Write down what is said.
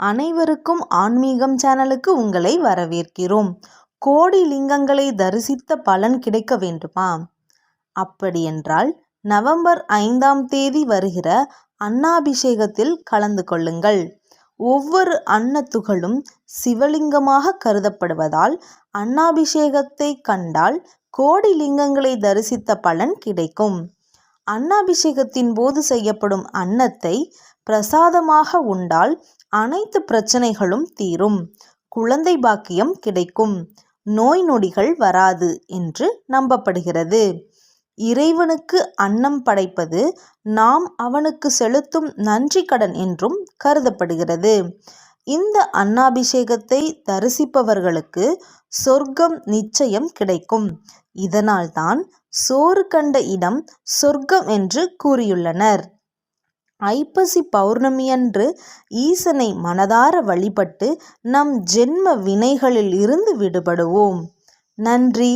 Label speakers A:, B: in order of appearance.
A: அனைவருக்கும் ஆன்மீகம் சேனலுக்கு உங்களை வரவேற்கிறோம். கோடி லிங்கங்களை தரிசித்த பலன் கிடைக்க வேண்டுமா? அப்படியென்றால் நவம்பர் 5ஆம் தேதி வருகிற அன்னாபிஷேகத்தில் கலந்து கொள்ளுங்கள். ஒவ்வொரு அன்னத்துகளும் சிவலிங்கமாக கருதப்படுவதால் அன்னாபிஷேகத்தை கண்டால் கோடி லிங்கங்களை தரிசித்த பலன் கிடைக்கும். அன்னாபிஷேகத்தின் போது செய்யப்படும் அன்னத்தை பிரசாதமாக உண்டால் அனைத்து பிரச்சனைகளும் தீரும், குழந்தை பாக்கியம் கிடைக்கும், நோய் நொடிகள் வராது என்று நம்பப்படுகிறது. இறைவனுக்கு அன்னம் படைப்பது நாம் அவனுக்கு செலுத்தும் நன்றி கடன் என்றும் கருதப்படுகிறது. இந்த அன்னாபிஷேகத்தை தரிசிப்பவர்களுக்கு சொர்க்கம் நிச்சயம் கிடைக்கும். இதனால்தான் சோறு கண்ட இடம் சொர்க்கம் என்று கூறியுள்ளனர். ஐப்பசி பௌர்ணமியன்று ஈசனை மனதார வழிபட்டு நம் ஜென்ம வினைகளில் இருந்து விடுபடுவோம். நன்றி.